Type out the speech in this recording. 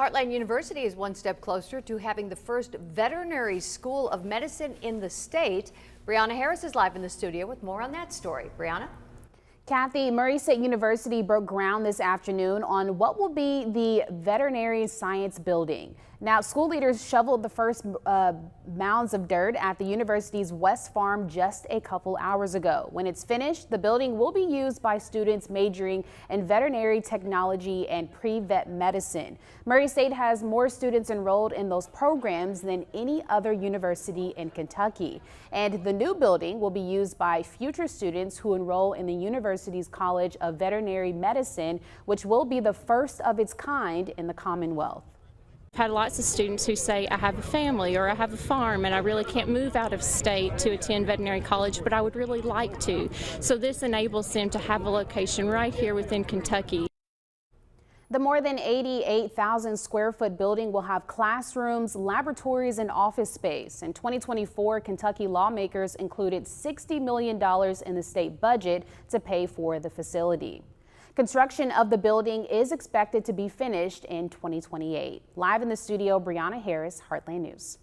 Heartland University is one step closer to having the first veterinary school of medicine in the state. Brianna Harris is live in the studio with more on that story. Brianna? Kathy, Murray State University broke ground this afternoon on what will be the Veterinary Science Building. Now, school leaders shoveled the first mounds of dirt at the university's West Farm just a couple hours ago. When it's finished, the building will be used by students majoring in veterinary technology and pre-vet medicine. Murray State has more students enrolled in those programs than any other university in Kentucky. And the new building will be used by future students who enroll in the university's College of Veterinary Medicine, which will be the first of its kind in the Commonwealth. I've had lots of students who say, I have a family or I have a farm and I really can't move out of state to attend veterinary college, but I would really like to. So this enables them to have a location right here within Kentucky. The more than 88,000 square foot building will have classrooms, laboratories, and office space. In 2024, Kentucky lawmakers included $60 million in the state budget to pay for the facility. Construction of the building is expected to be finished in 2028. Live in the studio, Brianna Harris, Heartland News.